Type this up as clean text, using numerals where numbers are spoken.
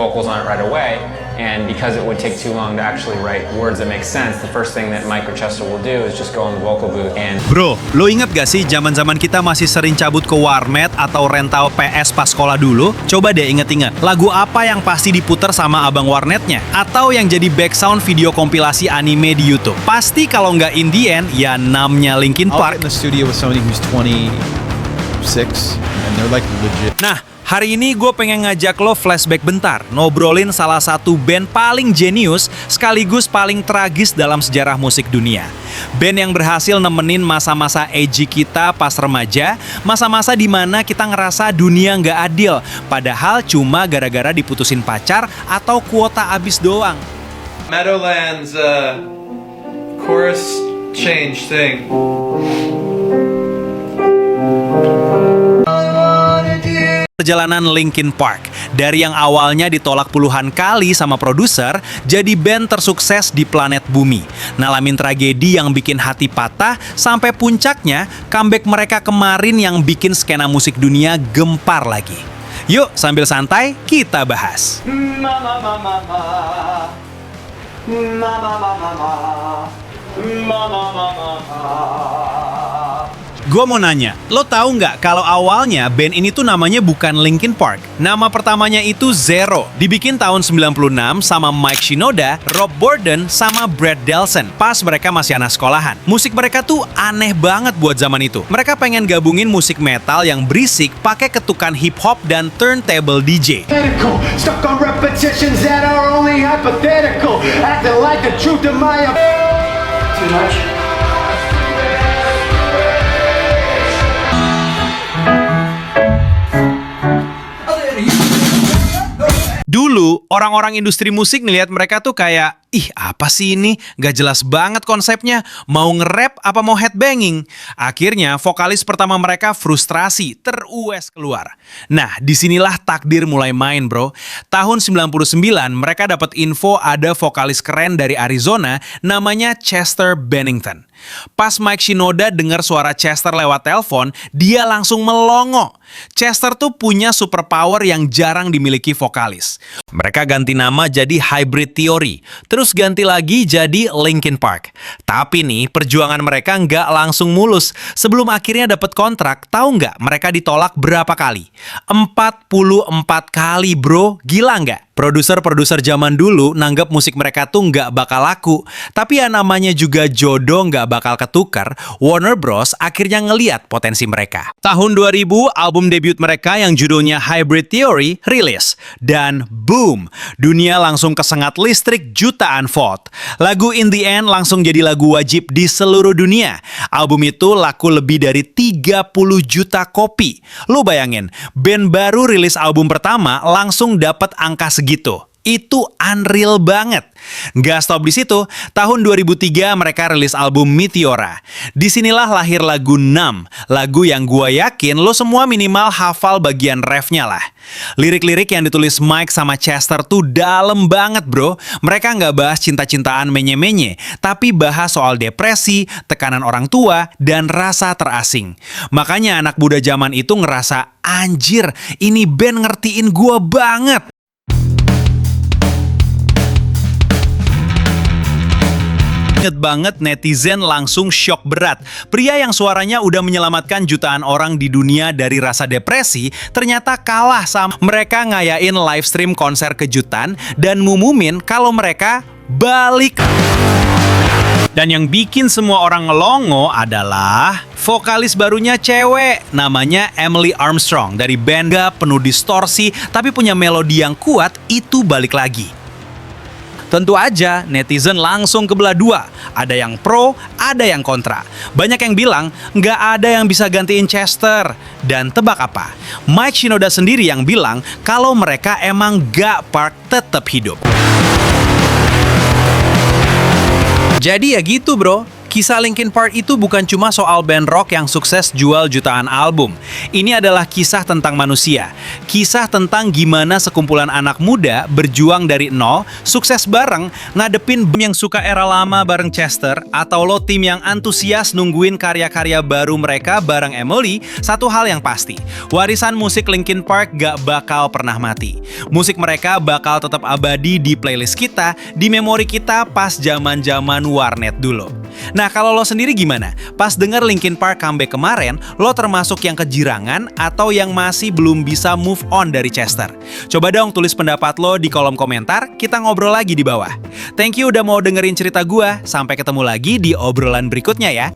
vocals on it right away. And because it would take too long to actually write words that make sense, the first thing that Mike or Chester will do is just go in the vocal booth and... Bro, lo inget gak sih zaman-zaman kita masih sering cabut ke warnet atau rental PS pas sekolah dulu? Coba deh inget-inget, lagu apa yang pasti diputer sama abang warnetnya? Atau yang jadi background video kompilasi anime di YouTube? Pasti kalau nggak Indien, ya namanya Linkin I'll Park. get in the studio with somebody who's 26 and they're like legit. Nah, hari ini gue pengen ngajak lo flashback bentar, ngobrolin salah satu band paling jenius sekaligus paling tragis dalam sejarah musik dunia. Band yang berhasil nemenin masa-masa edgy kita pas remaja, masa-masa dimana kita ngerasa dunia nggak adil, padahal cuma gara-gara diputusin pacar atau kuota abis doang. Meadowlands chorus change thing. Perjalanan Linkin Park, dari yang awalnya ditolak puluhan kali sama produser, jadi band tersukses di planet bumi. Ngalamin tragedi yang bikin hati patah, sampai puncaknya comeback mereka kemarin yang bikin skena musik dunia gempar lagi. Yuk, sambil santai, kita bahas. Gue mau nanya, lo tahu nggak kalau awalnya band ini tuh namanya bukan Linkin Park? Nama pertamanya itu Zero. Dibikin tahun 96 sama Mike Shinoda, Rob Bourdon, sama Brad Delson pas mereka masih anak sekolahan. Musik mereka tuh aneh banget buat zaman itu. Mereka pengen gabungin musik metal yang berisik pakai ketukan hip hop dan turntable DJ. Stuck on repetitions that are only hypothetical, acting like the truth of my... Too much? Dulu, orang-orang industri musik ngelihat mereka tuh kayak, ih apa sih ini? Gak jelas banget konsepnya. Mau nge-rap apa mau headbanging? Akhirnya, vokalis pertama mereka frustrasi, terues keluar. Nah, disinilah takdir mulai main, bro. Tahun 99, mereka dapat info ada vokalis keren dari Arizona, namanya Chester Bennington. Pas Mike Shinoda dengar suara Chester lewat telepon, dia langsung melongo. Chester tuh punya superpower yang jarang dimiliki vokalis. Mereka ganti nama jadi Hybrid Theory, terus ganti lagi jadi Linkin Park. Tapi nih, perjuangan mereka nggak langsung mulus. Sebelum akhirnya dapat kontrak, tahu nggak mereka ditolak berapa kali? 44 kali, bro. Gila nggak? Produser-produser zaman dulu nanggap musik mereka tuh nggak bakal laku. Tapi ya namanya juga jodoh nggak bakal ketukar, Warner Bros. Akhirnya ngeliat potensi mereka. Tahun 2000, album debut mereka yang judulnya Hybrid Theory rilis. Dan boom, dunia langsung kesengat listrik jutaan volt. Lagu In The End langsung jadi lagu wajib di seluruh dunia. Album itu laku lebih dari 30 juta kopi. Lu bayangin, band baru rilis album pertama langsung dapat angka segitu. Itu unreal banget. Nggak stop di situ, tahun 2003 mereka rilis album Meteora. Disinilah lahir lagu 6, lagu yang gua yakin lo semua minimal hafal bagian refnya lah. Lirik-lirik yang ditulis Mike sama Chester tuh dalam banget, bro. Mereka nggak bahas cinta-cintaan menye-menye, tapi bahas soal depresi, tekanan orang tua, dan rasa terasing. Makanya anak muda zaman itu ngerasa, anjir, ini band ngertiin gua banget. Ingat banget netizen langsung shock berat. Pria yang suaranya udah menyelamatkan jutaan orang di dunia dari rasa depresi ternyata kalah sama mereka ngayain live stream konser kejutan dan ngumumin kalau mereka balik. Dan yang bikin semua orang ngelongo adalah vokalis barunya cewek, namanya Emily Armstrong dari band penuh distorsi tapi punya melodi yang kuat, itu balik lagi. Tentu aja netizen langsung kebelah dua. Ada yang pro, ada yang kontra. Banyak yang bilang nggak ada yang bisa gantiin Chester. Dan tebak apa? Mike Shinoda sendiri yang bilang kalau mereka emang gak Park tetap hidup. Jadi ya gitu, bro. Kisah Linkin Park itu bukan cuma soal band rock yang sukses jual jutaan album. Ini adalah kisah tentang manusia. Kisah tentang gimana sekumpulan anak muda berjuang dari nol, sukses bareng, ngadepin band yang suka era lama bareng Chester, atau lo tim yang antusias nungguin karya-karya baru mereka bareng Emily, satu hal yang pasti, warisan musik Linkin Park gak bakal pernah mati. Musik mereka bakal tetap abadi di playlist kita, di memori kita pas zaman-zaman warnet dulu. Nah, kalau lo sendiri gimana? Pas denger Linkin Park comeback kemarin, lo termasuk yang kejirangan atau yang masih belum bisa move on dari Chester? Coba dong tulis pendapat lo di kolom komentar, kita ngobrol lagi di bawah. Thank you udah mau dengerin cerita gua, sampai ketemu lagi di obrolan berikutnya ya.